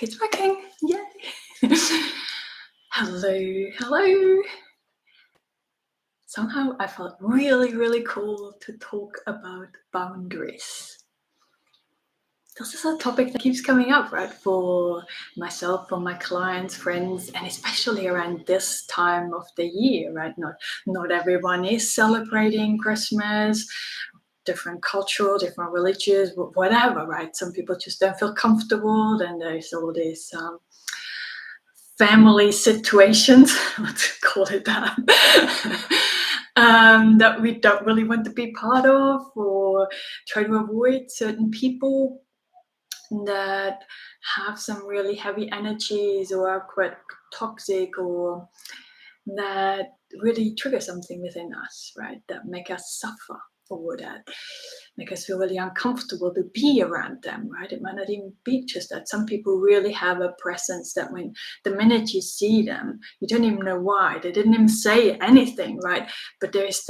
It's working. Yay. Hello. Somehow I felt really cool to talk about boundaries. This is a topic that keeps coming up, right? For myself, for my clients, friends, and especially around this time of the year, right? Not everyone is celebrating Christmas. Different cultural, different religious, whatever, right? Some people just don't feel comfortable. Then there's all these family situations, let's call it that, that we don't really want to be part of, or try to avoid certain people that have some really heavy energies or are quite toxic, or that really trigger something within us, right? That make us suffer, or that make us feel really uncomfortable to be around them, right? It might not even be just that. Some people really have a presence that when the minute you see them, you don't even know why. They didn't even say anything, right? But there's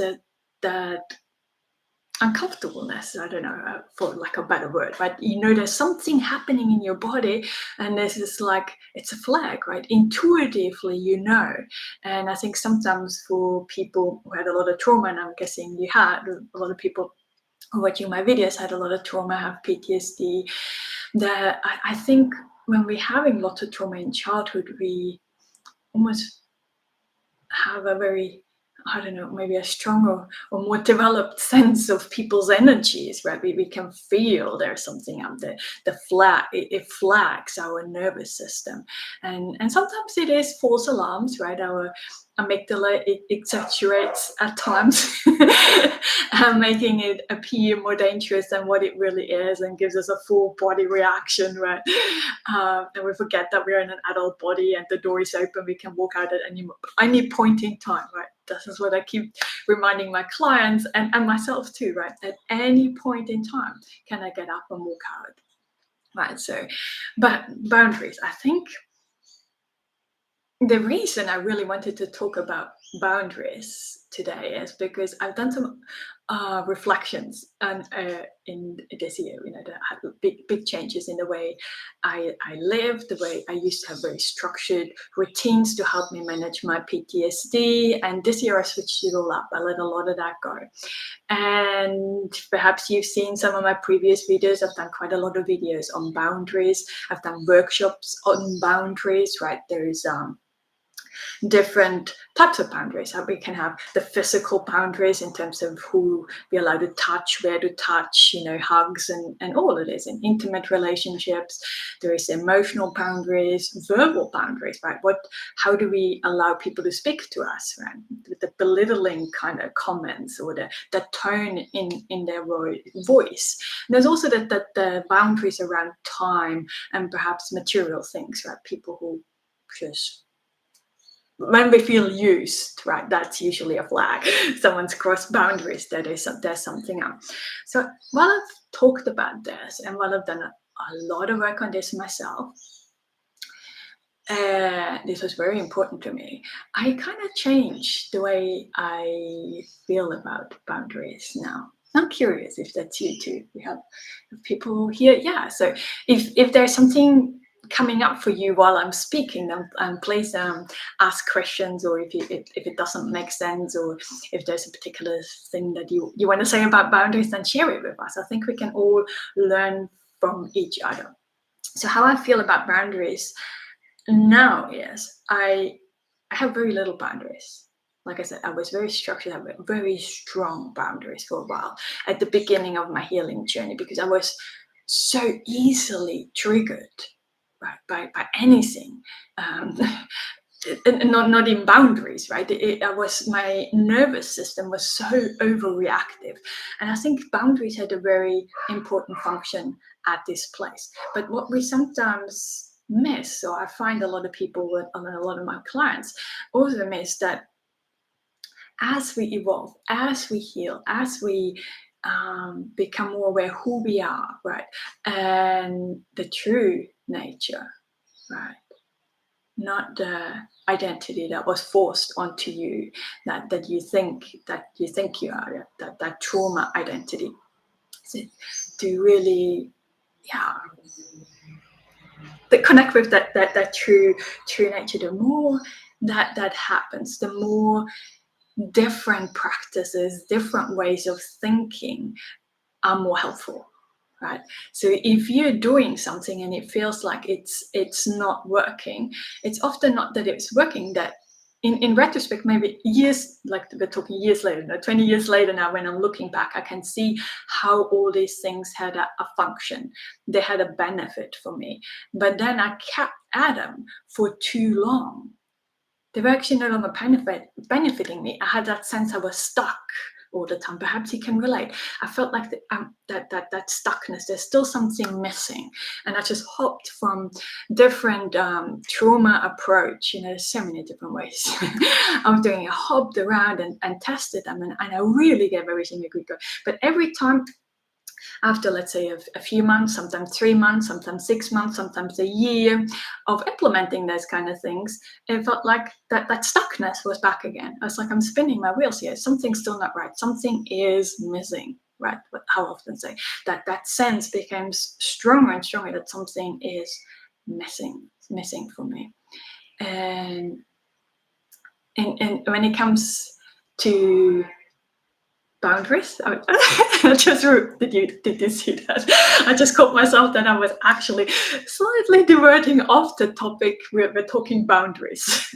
that uncomfortableness, I don't know, for like a better word, right? You know, there's something happening in your body, and there's this, like, it's a flag, right? Intuitively, you know. And I think sometimes for people who had a lot of trauma, and I'm guessing you had, a lot of people who watching my videos had a lot of trauma, have PTSD, that I think when we're having lots of trauma in childhood, we almost have a very, I don't know, maybe a stronger or more developed sense of people's energies, right? We can feel there's something up there. It flags our nervous system. And sometimes it is false alarms, right? Our amygdala, it exaggerates at times, making it appear more dangerous than what it really is, and gives us a full body reaction, right? And we forget that we're in an adult body and the door is open. We can walk out at any point in time, right? This is what I keep reminding my clients and myself too, right? At any point in time, can I get up and walk out, right? So, but boundaries, I think the reason I really wanted to talk about boundaries today is because I've done some reflections and in this year, you know, that had big changes in the way I live, the way I used to have very structured routines to help me manage my PTSD. And this year I switched it all up. I let a lot of that go. And perhaps you've seen some of my previous videos. I've done quite a lot of videos on boundaries. I've done workshops on boundaries, right? There's different types of boundaries. We can have the physical boundaries in terms of who we're allowed to touch, where to touch, you know, hugs and all it is in intimate relationships. There is emotional boundaries, verbal boundaries, right? How do we allow people to speak to us, right? The belittling kind of comments, or the tone in their voice. And there's also the boundaries around time and perhaps material things, right? People who just, when we feel used, right, that's usually a flag. Someone's crossed boundaries, there's something up. So while I've talked about this, and while I've done a lot of work on this myself, this was very important to me, I kind of changed the way I feel about boundaries now. I'm curious if that's you too. We have people here. Yeah, so if there's something coming up for you while I'm speaking, then please ask questions, or if it doesn't make sense, or if there's a particular thing that you want to say about boundaries, then share it with us. I think we can all learn from each other. So how I feel about boundaries now is I have very little boundaries. Like I said, I was very structured. I had very strong boundaries for a while at the beginning of my healing journey, because I was so easily triggered by anything, not in boundaries, right? My nervous system was so overreactive, and I think boundaries had a very important function at this place. But what we sometimes miss, so I find a lot of people and a lot of my clients also miss, that as we evolve, as we heal, as we become more aware who we are, right, and the true nature, right, not the identity that was forced onto you, that you think you are, that trauma identity. So to really, connect with that true nature, the more that happens, the more different practices, different ways of thinking are more helpful, right? So if you're doing something and it feels like it's not working, it's often not that it's working, that in retrospect, maybe years, like we're talking years later, 20 years later now, when I'm looking back, I can see how all these things had a function. They had a benefit for me. But then I kept at them for too long. They were actually no longer benefiting me. I had that sense I was stuck all the time. Perhaps you can relate. I felt like that stuckness. There's still something missing, and I just hopped from different trauma approach. There's so many different ways. I was doing. I hopped around and tested them, and I really gave everything a good go. But every time, after, let's say, a few months, sometimes 3 months, sometimes 6 months, sometimes a year of implementing those kind of things, it felt like that stuckness was back again. I was like, I'm spinning my wheels here. Something's still not right. Something is missing, right? But how often say that sense became stronger and stronger, that something is missing for me. And when it comes to boundaries, did you see that? I just caught myself that I was actually slightly diverting off the topic. We're talking boundaries.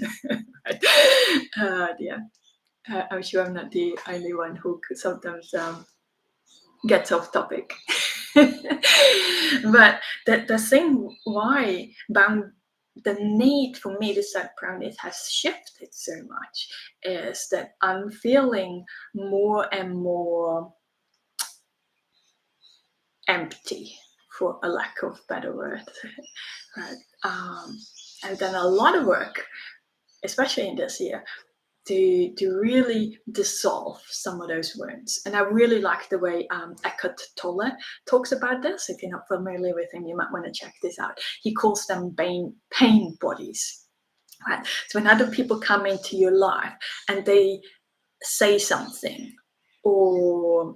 Right? Yeah, I'm sure I'm not the only one who could sometimes gets off topic. But the thing why the need for me to set boundaries has shifted so much is that I'm feeling more and more empty, for a lack of better word. Right? I've done a lot of work, especially in this year, to really dissolve some of those wounds. And I really like the way Eckhart Tolle talks about this. If you're not familiar with him, you might want to check this out. He calls them pain bodies. Right? So when other people come into your life and they say something, or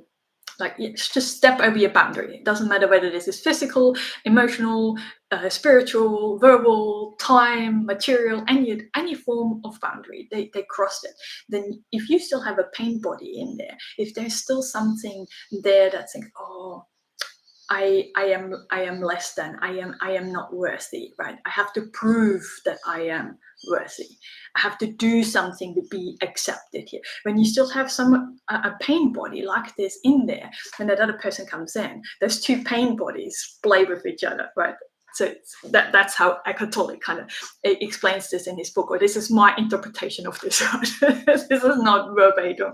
like, just step over your boundary. It doesn't matter whether this is physical, emotional, spiritual, verbal, time, material, any form of boundary. They crossed it. Then if you still have a pain body in there, if there's still something there that's like, oh, I am less than, I am not worthy, right? I have to prove that I am worthy. I have to do something to be accepted here. When you still have a pain body like this in there, when that other person comes in, those two pain bodies play with each other, right? So that's how Eckhart Tolle kind of explains this in his book, or this is my interpretation of this. This is not verbatim,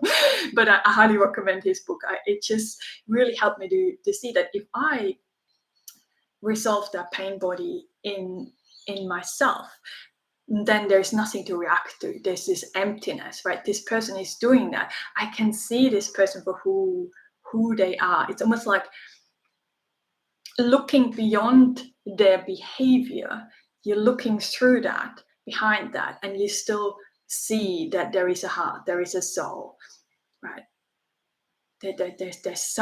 but I highly recommend his book. It just really helped me to see that if I resolve that pain body in myself, then there's nothing to react to. There's this emptiness, right? This person is doing that. I can see this person for who they are. It's almost like looking beyond their behavior. You're looking through that, behind that, and you still see that there is a heart, there is a soul, right? There's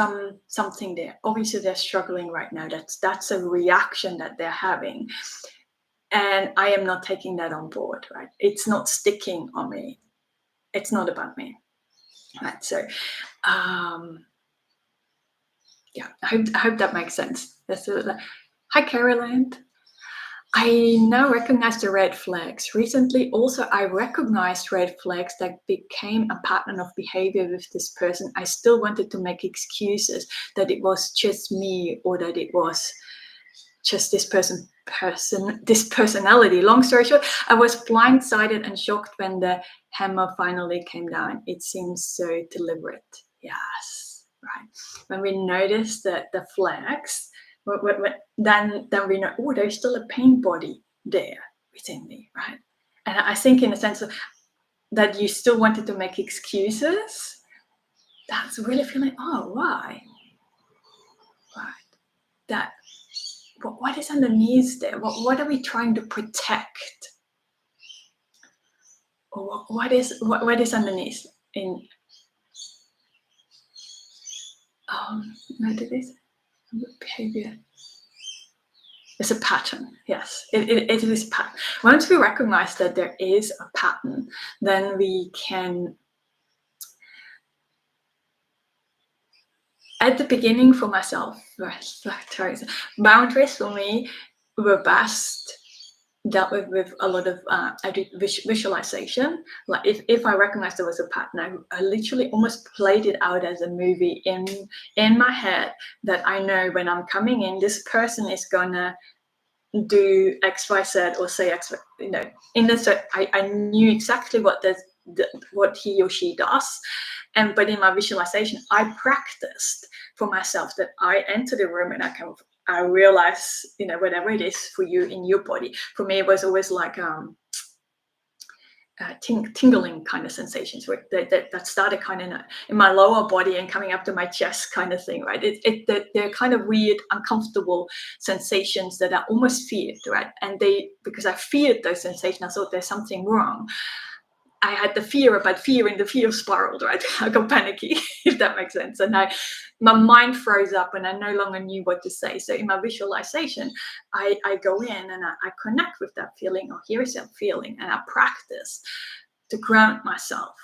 something there. Obviously, they're struggling right now. That's a reaction that they're having. And I am not taking that on board, right? It's not sticking on me. It's not about me, right? So, yeah, I hope that makes sense. Hi, Caroline. I now recognize the red flags. Recently, also, I recognized red flags that became a pattern of behavior with this person. I still wanted to make excuses that it was just me, or that it was just this personality. Long story short, I was blindsided and shocked when the hammer finally came down. It seems so deliberate. Yes, right. When we notice the flags, then we know, oh, there's still a pain body there within me, right? And I think, in a sense of that, you still wanted to make excuses. That's really feeling, oh, why? Right. That. What is underneath there? What are we trying to protect? Or what is underneath in what it is? Behavior. It's a pattern. Yes, it is a pattern. Once we recognize that there is a pattern, then we can, at the beginning for myself, boundaries for me were best dealt with a lot of I did visualization. Like if I recognized there was a pattern, I literally almost played it out as a movie in my head, that I know when I'm coming in, this person is gonna do X, Y, Z, or say X, you know, in this, I knew exactly what he or she does. But in my visualization, I practiced for myself that I enter the room and I realize, you know, whatever it is for you in your body. For me, it was always like tingling kind of sensations that started kind of in my lower body and coming up to my chest kind of thing, right? They're kind of weird, uncomfortable sensations that are almost feared, right? And because I feared those sensations, I thought there's something wrong. I had the fear about fear, and the fear spiraled, right? I got panicky, if that makes sense. And my mind froze up and I no longer knew what to say. So in my visualization, I go in and I connect with that feeling, or here's that feeling, and I practice to ground myself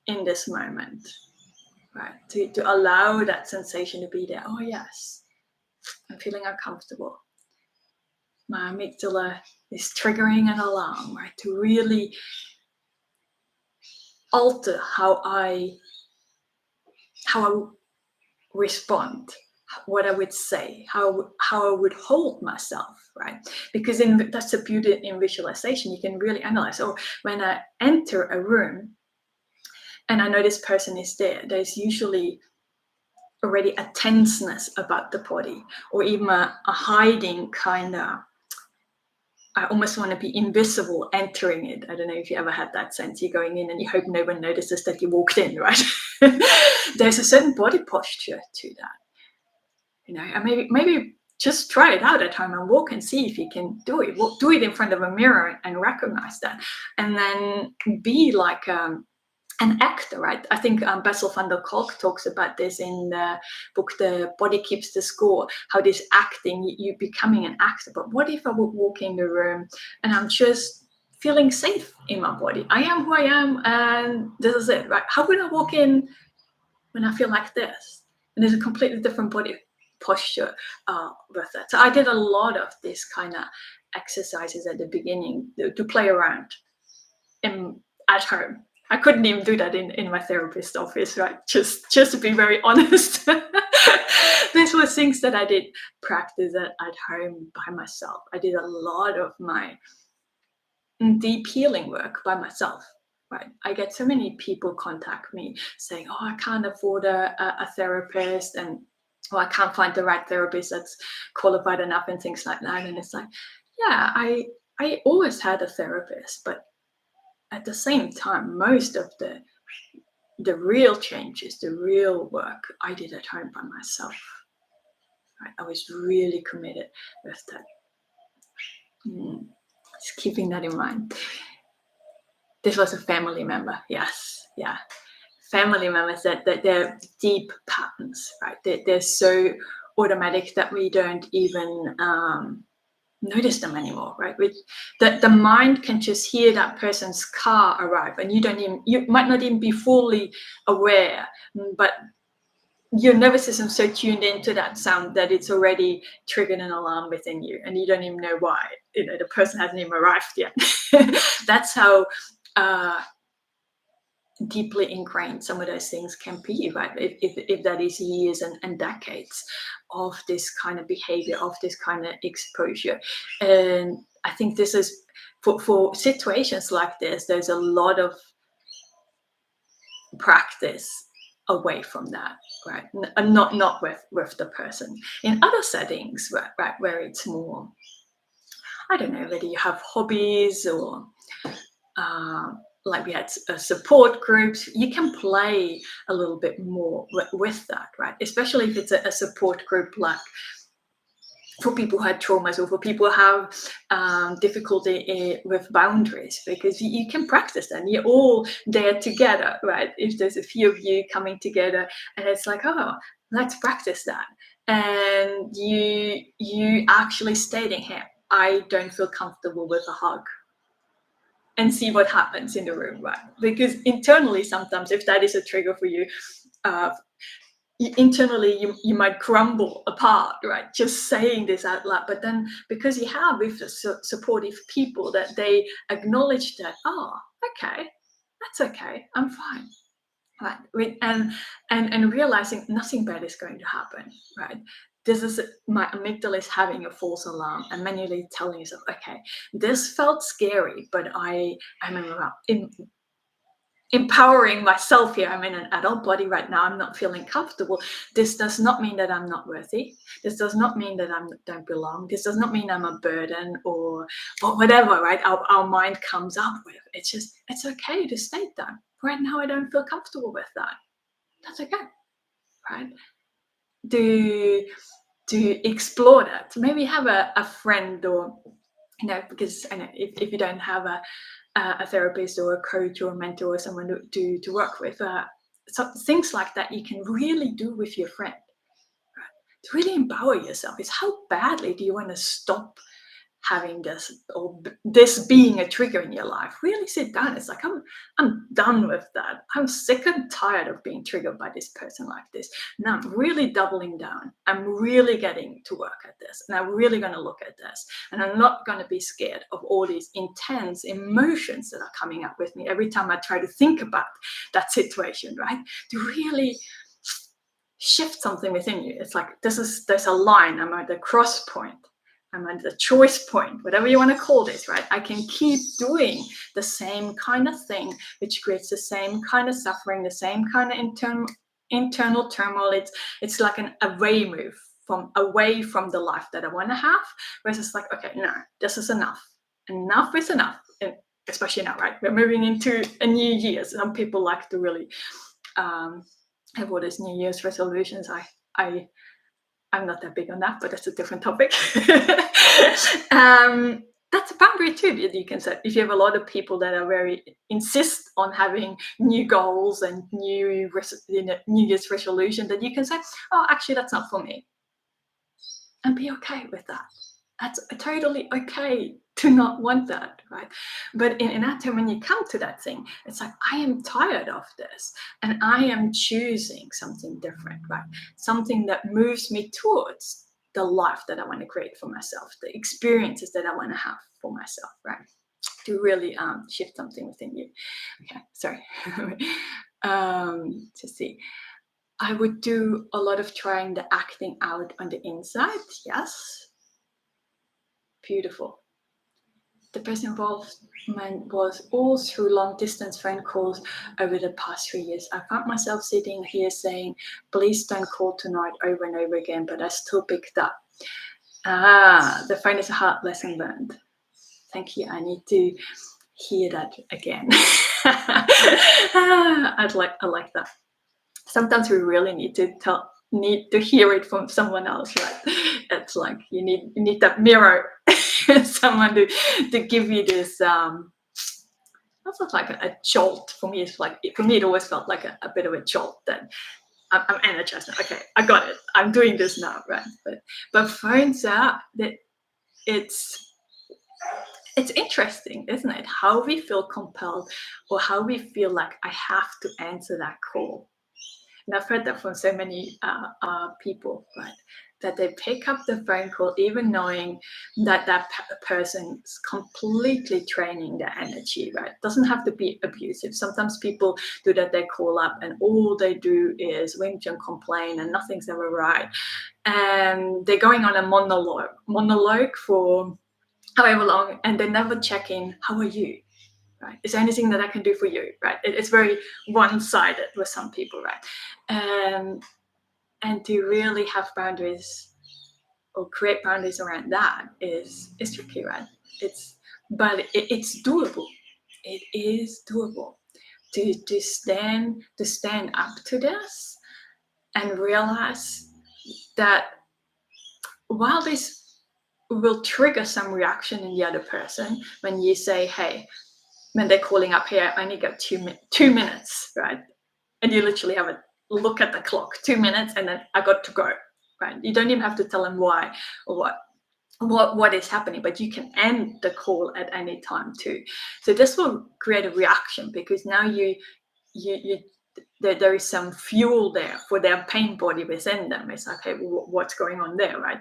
in this moment, right? To allow that sensation to be there. Oh, yes, I'm feeling uncomfortable. My amygdala is triggering an alarm, right? To really alter how I respond, what I would say, how I would hold myself, right? Because that's the beauty in visualization. You can really analyze. Oh, when I enter a room and I know this person is there, there's usually already a tenseness about the body, or even a hiding kind of, I almost want to be invisible entering it. I don't know if you ever had that sense. You're going in and you hope no one notices that you walked in, right? There's a certain body posture to that, you know. And maybe just try it out at home and walk and see if you can do it. Do it in front of a mirror and recognize that, and then be like an actor, right? I think Bessel van der Kolk talks about this in the book The Body Keeps the Score, how this acting, you becoming an actor. But what if I would walk in the room and I'm just feeling safe in my body? I am who I am, and this is it, right? How would I walk in when I feel like this? And there's a completely different body posture with that. So I did a lot of this kind of exercises at the beginning to play around at home. I couldn't even do that in my therapist office, right? Just to be very honest. This was things that I did practice at home by myself. I did a lot of my deep healing work by myself, right? I get so many people contact me saying, oh, I can't afford a therapist, and I can't find the right therapist that's qualified enough and things like that. And it's like, yeah, I always had a therapist, but at the same time, most of the real changes, the real work, I did at home by myself. Right? I was really committed with that. Just keeping that in mind. This was a family member. Yes, yeah. Family members that they're deep patterns, right? They're so automatic that we don't even notice them anymore, right? The mind can just hear that person's car arrive, and you might not even be fully aware, but your nervous system's so tuned into that sound that it's already triggered an alarm within you, and you don't even know why. You know, the person hasn't even arrived yet. That's how deeply ingrained some of those things can be, right? If that is years and decades of this kind of behavior, of this kind of exposure. And I think this is for situations like this, there's a lot of practice away from that, right? And not with the person. In other settings, right, where it's more, I don't know, whether you have hobbies or like we had support groups, you can play a little bit more with that, right? Especially if it's a support group like for people who had traumas, or for people who have difficulty with boundaries, because you can practice that. You're all there together, right? If there's a few of you coming together and it's like, oh, let's practice that. and you actually stating, hey, I don't feel comfortable with a hug, and see what happens in the room, right? Because internally, sometimes if that is a trigger for you, internally you might crumble apart, right? Just saying this out loud. But then because you have with supportive people that they acknowledge that, oh, okay, that's okay, I'm fine, right? And realizing nothing bad is going to happen, right? This is my amygdala is having a false alarm and manually telling yourself, okay, this felt scary, but I'm empowering myself here. I'm in an adult body right now. I'm not feeling comfortable. This does not mean that I'm not worthy. This does not mean that I don't belong. This does not mean I'm a burden or whatever, right? Our mind comes up with. It's just, it's okay to state that. Right now, I don't feel comfortable with that. That's okay, right? To explore that. So maybe have a friend, or, because I know if you don't have a therapist or a coach or a mentor or someone to work with, so things like that you can really do with your friend, right? To really empower yourself is, how badly do you want to stop having this, or this being a trigger in your life? Really sit down. It's like, I'm done with that. I'm sick and tired of being triggered by this person like this. Now I'm really doubling down. I'm really getting to work at this, and I'm really going to look at this, and I'm not going to be scared of all these intense emotions that are coming up with me every time I try to think about that situation, right? To really shift something within you. It's like, there's a line. I'm at the cross point. I'm at the choice point, whatever you want to call this, right? I can keep doing the same kind of thing, which creates the same kind of suffering, the same kind of internal turmoil. It's like an away move away from the life that I want to have, whereas it's like, okay, no, this is enough. Enough is enough. And especially now, right? We're moving into a new year. Some people like to really have all these New Year's resolutions. I'm not that big on that, but that's a different topic. That's a boundary too that you can set. If you have a lot of people that are very insist on having new goals and New Year's resolution, that you can say, oh, actually, that's not for me. And be okay with that. That's totally okay to not want that, right? But in that time, when you come to that thing, it's like, I am tired of this, and I am choosing something different, right? Something that moves me towards the life that I want to create for myself, the experiences that I want to have for myself, right? To really shift something within you. Okay, sorry. To see. I would do a lot of trying the acting out on the inside. Yes. Beautiful. The person involvement was all through long distance phone calls over the past 3 years. I found myself sitting here saying, please don't call tonight, over and over again, but I still picked up. The phone is a hard lesson learned. Thank you. I need to hear that again. I like that. Sometimes we really need to hear it from someone else, right? It's like you need that mirror, someone to give you this. That's not like a jolt for me. It's like, for me, it always felt like a bit of a jolt. That I'm energized now. Okay, I got it. I'm doing this now, right? But phones out that it's interesting, isn't it? How we feel compelled, or how we feel like I have to answer that call. And I've heard that from so many people, right? That they pick up the phone call even knowing that person's completely draining their energy, right? Doesn't have to be abusive. Sometimes people do that. They call up and all they do is whinge and complain and nothing's ever right. And they're going on a monologue for however long, and they never check in, how are you? Right? Is there anything that I can do for you? Right? It's very one-sided with some people, right? And to really have boundaries or create boundaries around that is tricky, right? But it's doable. It is doable to stand up to this and realize that while this will trigger some reaction in the other person, when you say, hey, when they're calling up here, I only got 2 minutes, right? And you literally have a look at the clock, 2 minutes, and then I got to go. right? You don't even have to tell them why or what is happening, but you can end the call at any time too. So this will create a reaction, because now you there is some fuel there for their pain body within them. It's like, okay, what's going on there, right?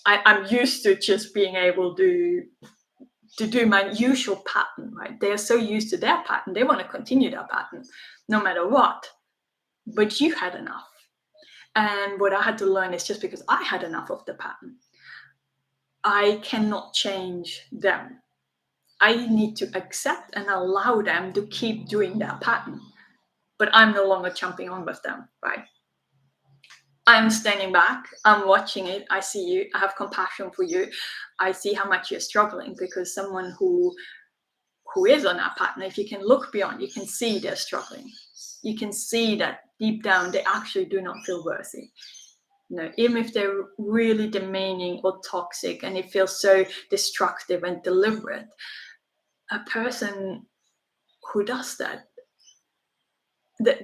I'm used to just being able to do my usual pattern, right? They're so used to their pattern, they want to continue their pattern no matter what. But you had enough. And what I had to learn is, just because I had enough of the pattern, I cannot change them. I need to accept and allow them to keep doing that pattern. But I'm no longer jumping on with them, right? I'm standing back, I'm watching it, I see you, I have compassion for you, I see how much you're struggling, because someone who is on that pattern, if you can look beyond, you can see they're struggling. You can see that deep down they actually do not feel worthy. Even if they're really demeaning or toxic and it feels so destructive and deliberate, a person who does that,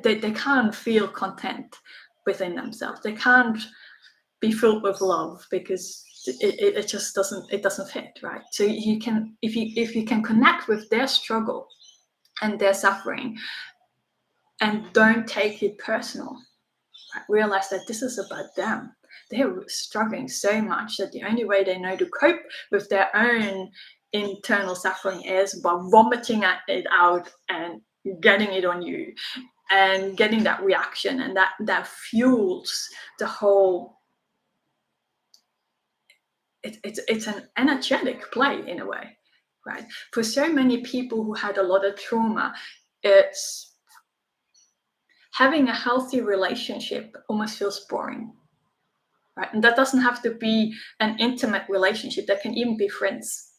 they can't feel content within themselves. They can't be filled with love, because it just doesn't fit, right? So you can, if you can connect with their struggle and their suffering, and don't take it personal, right? Realize that this is about them. They're struggling so much that the only way they know to cope with their own internal suffering is by vomiting it out and getting it on you, and getting that reaction, and that fuels the whole. It's an energetic play in a way, right? For so many people who had a lot of trauma, it's having a healthy relationship almost feels boring, right? And that doesn't have to be an intimate relationship. That can even be friends,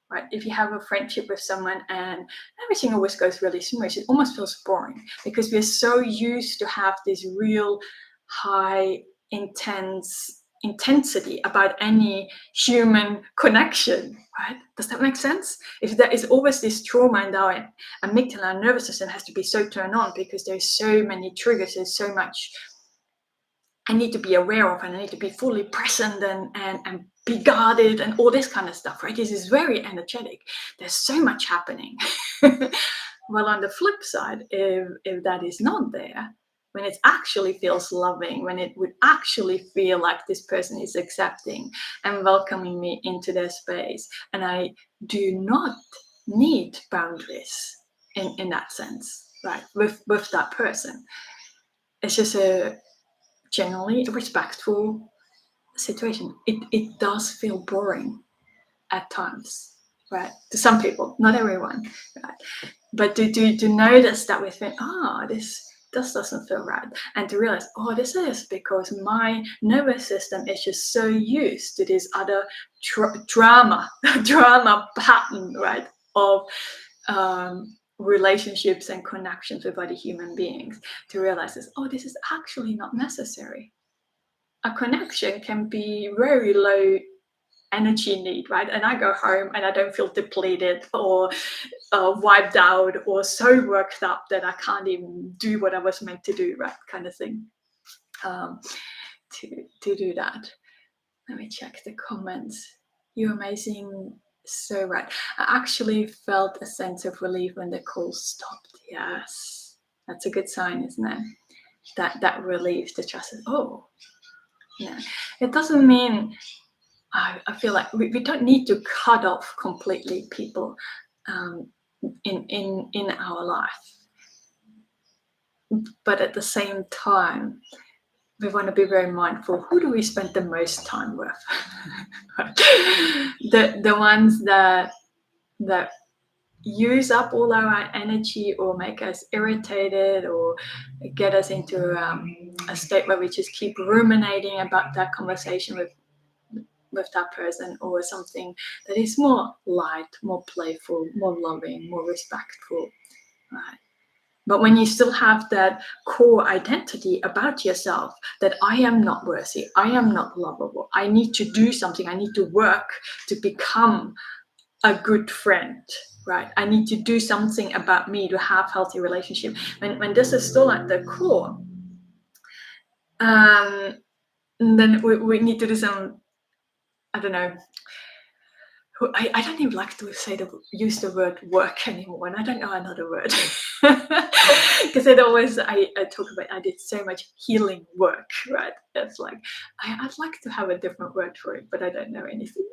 right? If you have a friendship with someone and everything always goes really smooth, it almost feels boring, because we're so used to have this real high intensity about any human connection, right? Does that make sense? If there is always this trauma in our amygdala, our nervous system has to be so turned on, because there's so many triggers, there's so much I need to be aware of, and I need to be fully present and be guarded and all this kind of stuff, right? This is very energetic. There's so much happening. Well, on the flip side, if that is not there, when it actually feels loving, when it would actually feel like this person is accepting and welcoming me into their space, and I do not need boundaries in that sense, right? With that person, it's just generally a respectful situation. It does feel boring at times, right? To some people, not everyone, right? But to notice that we think, this doesn't feel right, and to realize, this is because my nervous system is just so used to this other drama pattern, right, of relationships and connections with other human beings, to realize this is actually not necessary. A connection can be very low energy need, right? And I go home and I don't feel depleted or wiped out or so worked up that I can't even do what I was meant to do, right? Kind of thing. To do that. Let me check the comments. You're amazing. So right. I actually felt a sense of relief when the call stopped. Yes. That's a good sign, isn't it? That relief, the trust is, yeah. It doesn't mean, I feel like we don't need to cut off completely people in our life. But at the same time, we want to be very mindful. Who do we spend the most time with? the ones that use up all our energy, or make us irritated, or get us into a state where we just keep ruminating about that conversation with that person, or something that is more light, more playful, more loving, more respectful, right? But when you still have that core identity about yourself, that I am not worthy, I am not lovable, I need to do something, I need to work to become a good friend, right? I need to do something about me to have healthy relationship. When this is still at the core, And then we need to do some, I don't know, I don't even like to use the word work anymore, and I don't know another word because it always I talk about I did so much healing work, right? It's like I'd like to have a different word for it, but I don't know anything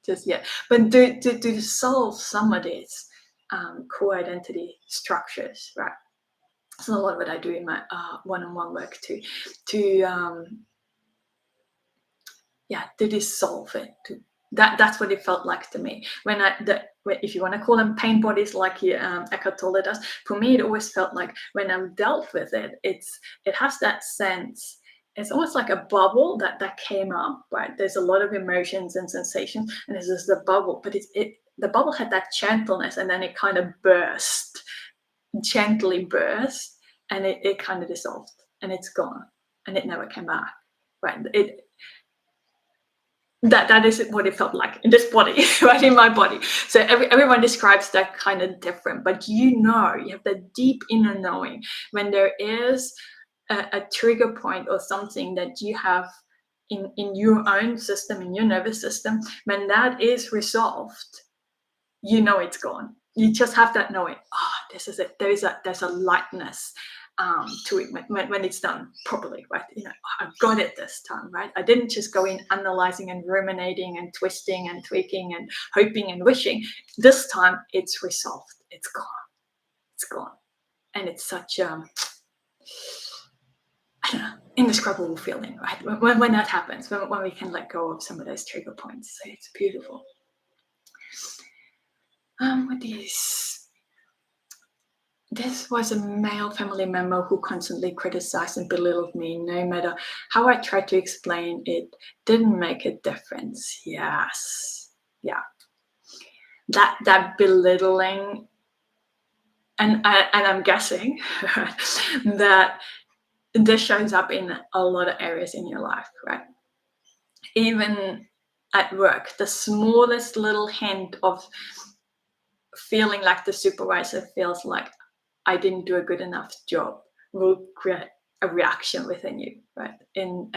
just yet. But to solve some of these core identity structures, right? So a lot of what I do in my one-on-one work to to dissolve it. That's what it felt like to me when if you want to call them pain bodies like Eckhart Tolle does. For me, it always felt like when I've dealt with it, it has that sense. It's almost like a bubble that came up, right? There's a lot of emotions and sensations, and this is the bubble, but the bubble had that gentleness, and then it kind of gently burst, and it kind of dissolved, and it's gone, and it never came back, right? That is what it felt like in this body, right, in my body. So everyone describes that kind of different, but you have that deep inner knowing when there is a trigger point or something that you have in your own system, in your nervous system. When that is resolved, it's gone. You just have that knowing. This is it. There's a lightness to it when it's done properly, right? I got it this time, right? I didn't just go in analyzing and ruminating and twisting and tweaking and hoping and wishing. This time it's resolved. It's gone. It's gone. And it's such I don't know, indescribable feeling, right? When that happens, when we can let go of some of those trigger points. So it's beautiful. What is This was a male family member who constantly criticized and belittled me. No matter how I tried to explain, it didn't make a difference. Yes. Yeah. That belittling, and I'm guessing that this shows up in a lot of areas in your life, right? Even at work, the smallest little hint of feeling like the supervisor feels like I didn't do a good enough job will create a reaction within you, right? In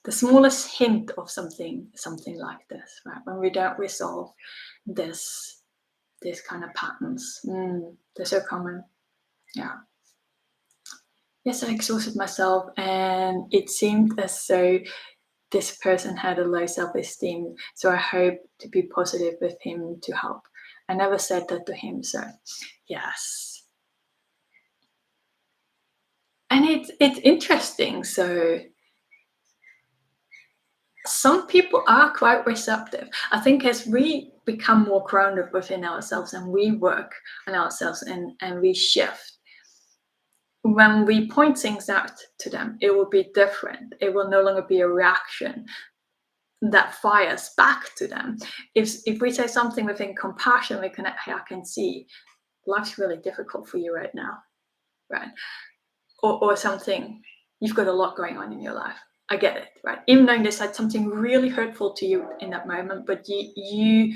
the smallest hint of something like this, right? When we don't resolve this kind of patterns, they're so common. Yeah. Yes, I exhausted myself, and it seemed as though this person had a low self-esteem. So I hope to be positive with him to help. I never said that to him, so yes. And it's interesting. So some people are quite receptive. I think as we become more grounded within ourselves and we work on ourselves and we shift, when we point things out to them, it will be different. It will no longer be a reaction that fires back to them. If we say something within compassion, we can, hey, I can see life's really difficult for you right now, right? Or something, you've got a lot going on in your life. I get it, right? Even though they said something really hurtful to you in that moment, but you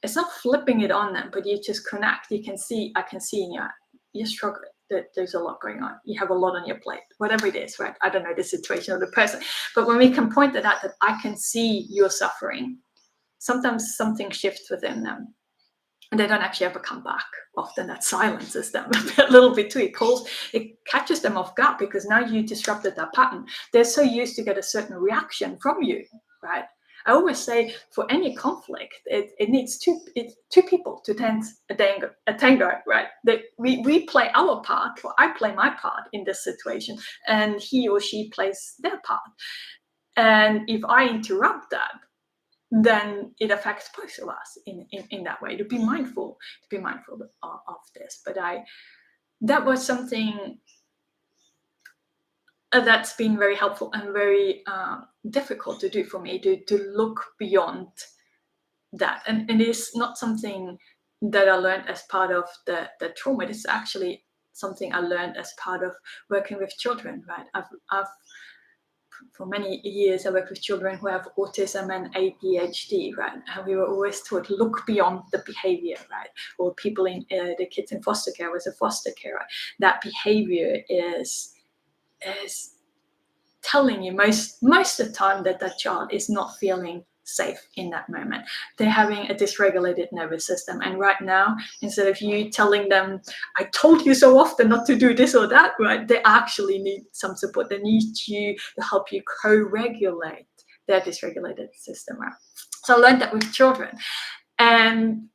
it's not flipping it on them, but you just connect. I can see in you're struggling. That there's a lot going on. You have a lot on your plate, whatever it is, right? I don't know the situation of the person, but when we can point it out that I can see you're suffering, sometimes something shifts within them. And they don't actually ever come back. Often that silences them a little bit too. It catches them off guard because now you disrupted that pattern. They're so used to get a certain reaction from you, right? I always say for any conflict, it needs two people to dance a tango, right? We play our part, or I play my part in this situation, and he or she plays their part. And if I interrupt that, then it affects both of us in that way. To be mindful of this. But that was something that's been very helpful and very difficult to do for me, to look beyond that. And it is not something that I learned as part of the trauma. It is actually something I learned as part of working with children, right? I've for many years, I worked with children who have autism and ADHD, right? And we were always taught, look beyond the behavior, right? Or people in the kids in foster care, was a foster carer. That behavior is telling you most of the time that that child is not feeling safe in that moment. They're having a dysregulated nervous system. And right now, instead of you telling them, I told you so often not to do this or that, right? They actually need some support. They need you to help you co-regulate their dysregulated system, right? So I learned that with children. And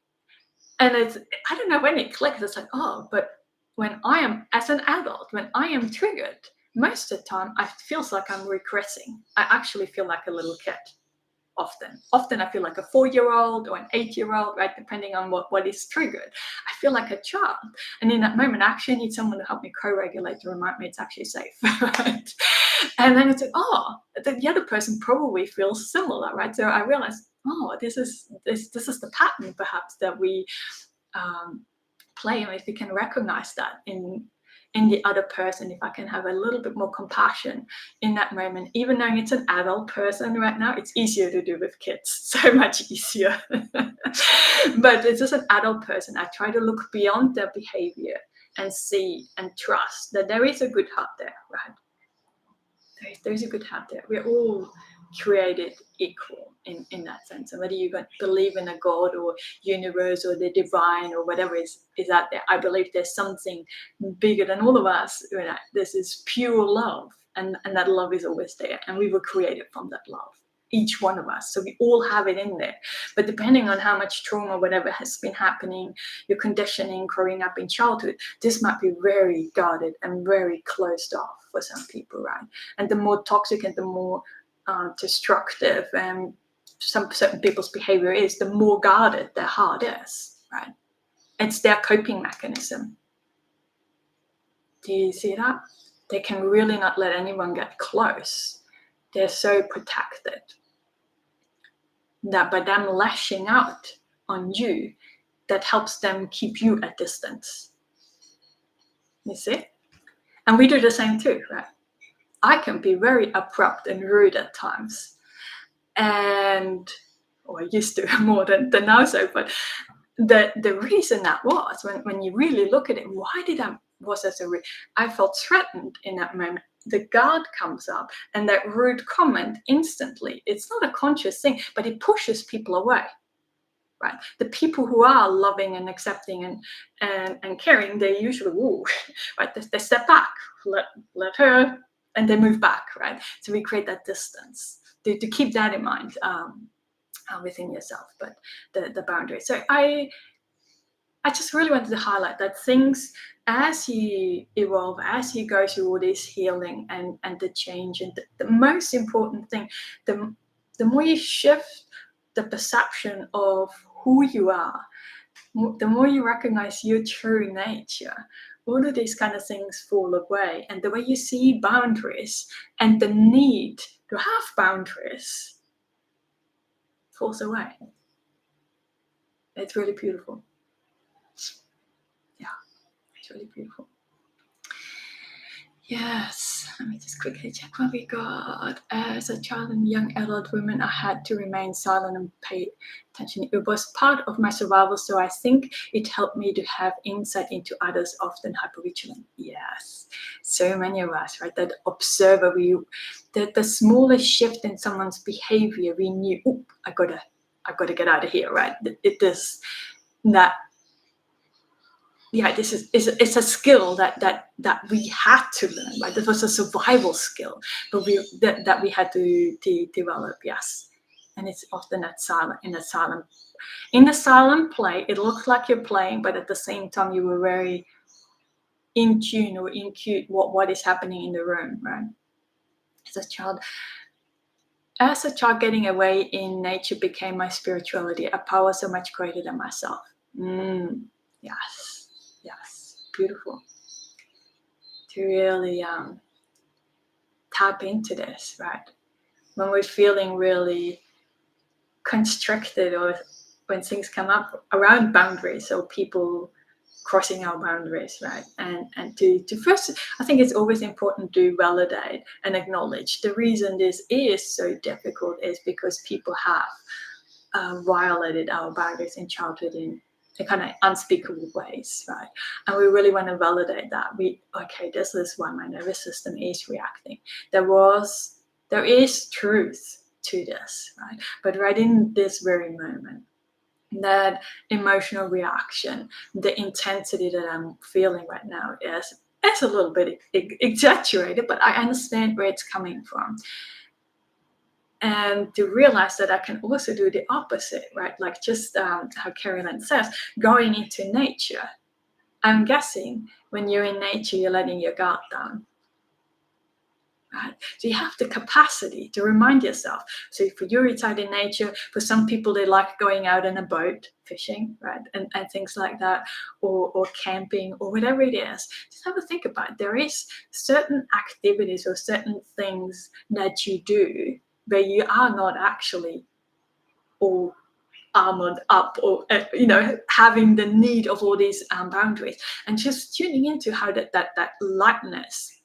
it's, I don't know when it clicked, it's like, oh, but when I am, as an adult, when I am triggered, most of the time I feel like I'm regressing. I actually feel like a little kid. Often I feel like a 4-year-old or an 8-year-old, right? Depending on what is triggered. I feel like a child. And in that moment, I actually need someone to help me co-regulate to remind me it's actually safe, right? And then it's like, oh, the other person probably feels similar, right? So I realized, oh, this is the pattern perhaps that we play. And if we can recognize that in the other person, if I can have a little bit more compassion in that moment, even though it's an adult person right now, it's easier to do with kids, so much easier. But it's just an adult person. I try to look beyond their behavior and see and trust that there is a good heart there, right? There's a good heart there. We're all created equal in that sense. And whether you believe in a God or universe or the divine or whatever is out there, I believe there's something bigger than all of us. Right? This is pure love, and that love is always there. And we were created from that love, each one of us. So we all have it in there. But depending on how much trauma, whatever has been happening, your conditioning growing up in childhood, this might be very guarded and very closed off for some people, right? And the more toxic and the more destructive and some certain people's behavior is, the more guarded their heart is, right? It's their coping mechanism. Do you see that? They can really not let anyone get close. They're so protected that by them lashing out on you, that helps them keep you at distance. You see? And we do the same too, right? I can be very abrupt and rude at times. And, or I used to more than now, so, but the reason that was, when you really look at it, why was I so rude? I felt threatened in that moment. The guard comes up and that rude comment instantly, it's not a conscious thing, but it pushes people away, right? The people who are loving and accepting and caring, they usually, right? They step back, let her, and they move back, right? So we create that distance to keep that in mind within yourself, but the boundaries. So I just really wanted to highlight that things, as you evolve, as you go through all this healing and the change, and the most important thing, the more you shift the perception of who you are, the more you recognize your true nature, all of these kind of things fall away. And the way you see boundaries and the need to have boundaries falls away. It's really beautiful. Yeah, it's really beautiful. Yes, let me just quickly check what we got. As a child and young adult woman, I had to remain silent and pay attention. It was part of my survival, so I think it helped me to have insight into others, often hypervigilant. Yes, so many of us, right? That observer, the smallest shift in someone's behavior, we knew, I gotta get out of here, right? It's a skill that we had to learn, right? It was a survival skill, but that we had to develop, yes. And it's often in the silent play, it looks like you're playing, but at the same time you were very in tune or in cute what is happening in the room, right? As a child, getting away in nature became my spirituality, a power so much greater than myself. Yes, beautiful. To really tap into this, right? When we're feeling really constricted, or when things come up around boundaries, or people crossing our boundaries, right? And to first, I think it's always important to validate and acknowledge. The reason this is so difficult is because people have violated our boundaries in childhood in kind of unspeakable ways, right? And we really want to validate that. Okay, this is why my nervous system is reacting. There is truth to this, right? But right in this very moment, that emotional reaction, the intensity that I'm feeling right now is a little bit exaggerated, but I understand where it's coming from. And to realize that I can also do the opposite, right? Like just how Carolyn says, going into nature. I'm guessing when you're in nature, you're letting your guard down. Right? So you have the capacity to remind yourself. So for you, it's out in nature. For some people, they like going out in a boat, fishing, right? And things like that, or camping, or whatever it is. Just have a think about it. There is certain activities or certain things that you do where you are not actually all armored up, or having the need of all these boundaries, and just tuning into how that lightness,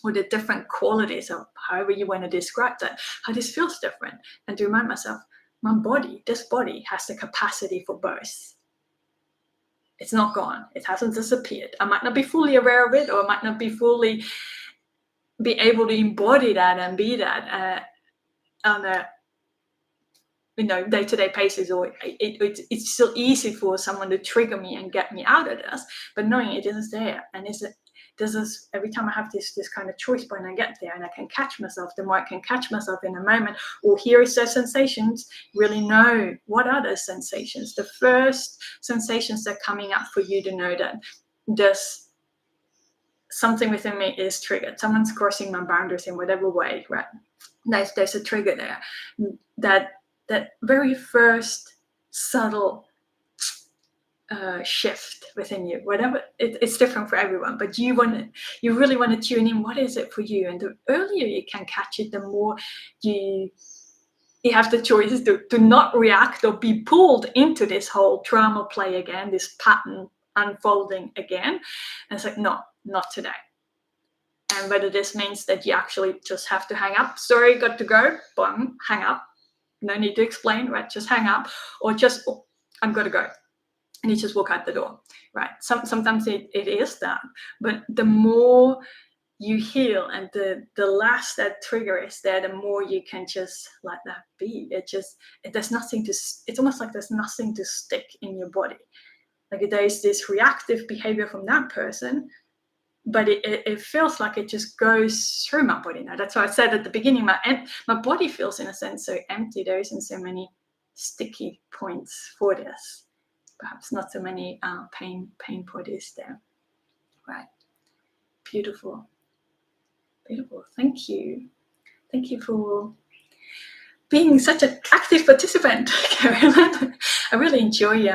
or the different qualities of however you want to describe that, how this feels different, and to remind myself, this body has the capacity for both. It's not gone. It hasn't disappeared. I might not be fully aware of it, or I might not be fully be able to embody that and be that on a day-to-day basis, or it's still easy for someone to trigger me and get me out of this, but knowing it is there, and this is every time I have this kind of choice point, I get there and I can catch myself. The more I can catch myself in a moment, or hear those sensations, really know what are those sensations. The first sensations that are coming up for you to know that there's something within me is triggered. Someone's crossing my boundaries in whatever way, right? There's a trigger there. That very first subtle shift within you, whatever it's different for everyone, but you really want to tune in. What is it for you? And the earlier you can catch it, the more you have the choice to not react or be pulled into this whole trauma play again, this pattern unfolding again. And it's like, no, not today. And whether this means that you actually just have to hang up, sorry, got to go, boom, hang up. No need to explain, right? Just hang up, or just, I'm going to go. And you just walk out the door, right? Sometimes it is that. But the more you heal and the less that trigger is there, the more you can just let that be. There's nothing to, it's almost like there's nothing to stick in your body. Like there's this reactive behavior from that person, but it feels like it just goes through my body now. That's why I said at the beginning, my body feels in a sense so empty. There isn't so many sticky points for this. Perhaps not so many pain bodies there. Right. Beautiful. Beautiful. Thank you. Thank you for being such an active participant, Carolyn. I really enjoy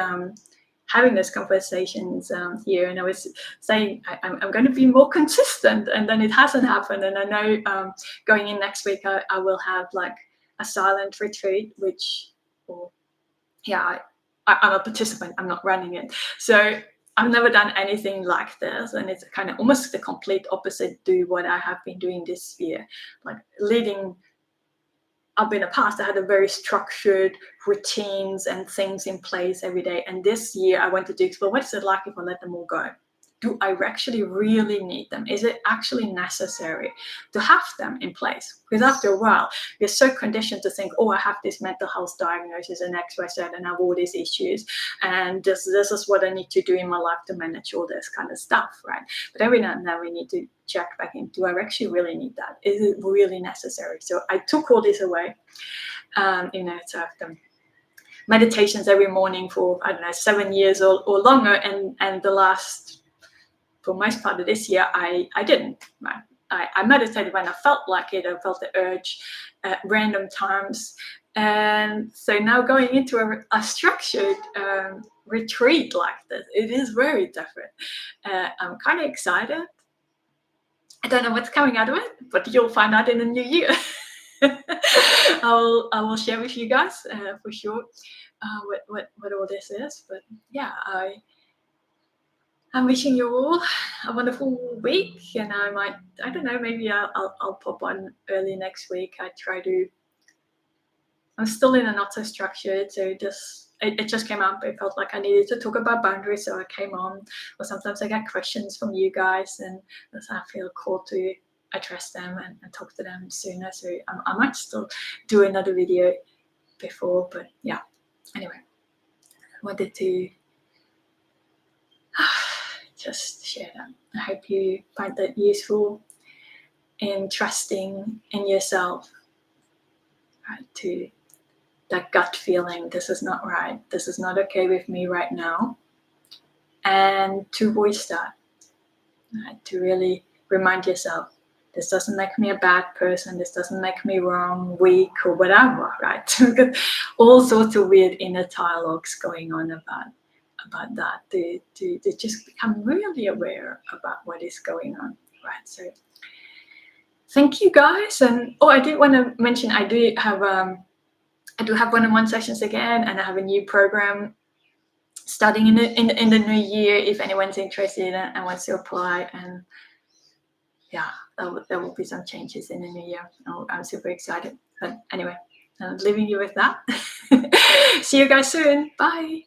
having those conversations here, and I was saying I'm going to be more consistent, and then it hasn't happened. And I know going in next week I will have like a silent retreat, I'm a participant, I'm not running it. So I've never done anything like this, and it's kind of almost the complete opposite to what I have been doing this year. Like leading up in the past, I had a very structured routines and things in place every day. And this year I wanted to explore, what is it like if I let them all go? Do I actually really need them? Is it actually necessary to have them in place? Because after a while, you're so conditioned to think, oh, I have this mental health diagnosis and X, Y, Z, and I have all these issues. And this is what I need to do in my life to manage all this kind of stuff, right? But every now and then we need to check back in, do I actually really need that? Is it really necessary? So I took all this away, so I've done meditations every morning for, 7 years or longer. And the last, for most part of this year, I didn't. Right? I meditated when I felt like it. I felt the urge at random times. And so now going into a structured retreat like this, it is very different. I'm kind of excited. I don't know what's coming out of it, but you'll find out in the new year. I will share with you guys for sure what all this is. But yeah, I'm wishing you all a wonderful week, and I don't know, maybe I'll pop on early next week. I'm still in a not so structured, so just it just came up. It felt like I needed to talk about boundaries, so I came on. Or sometimes I get questions from you guys, and I feel called to address them and talk to them sooner. So I might still do another video before, but yeah. Anyway, I wanted to just share that. I hope you find that useful in trusting in yourself, right? To that gut feeling, this is not right, this is not okay with me right now, and to voice that, right? To really remind yourself, this doesn't make me a bad person, this doesn't make me wrong, weak, or whatever, right? All sorts of weird inner dialogues going on about that, to just become really aware about what is going on, right? So thank you guys. And I did want to mention, I do have one-on-one sessions again, and I have a new program starting in the new year if anyone's interested and wants to apply. And yeah, there will be some changes in the new year. I'm super excited. But anyway, I'm leaving you with that. See you guys soon. Bye.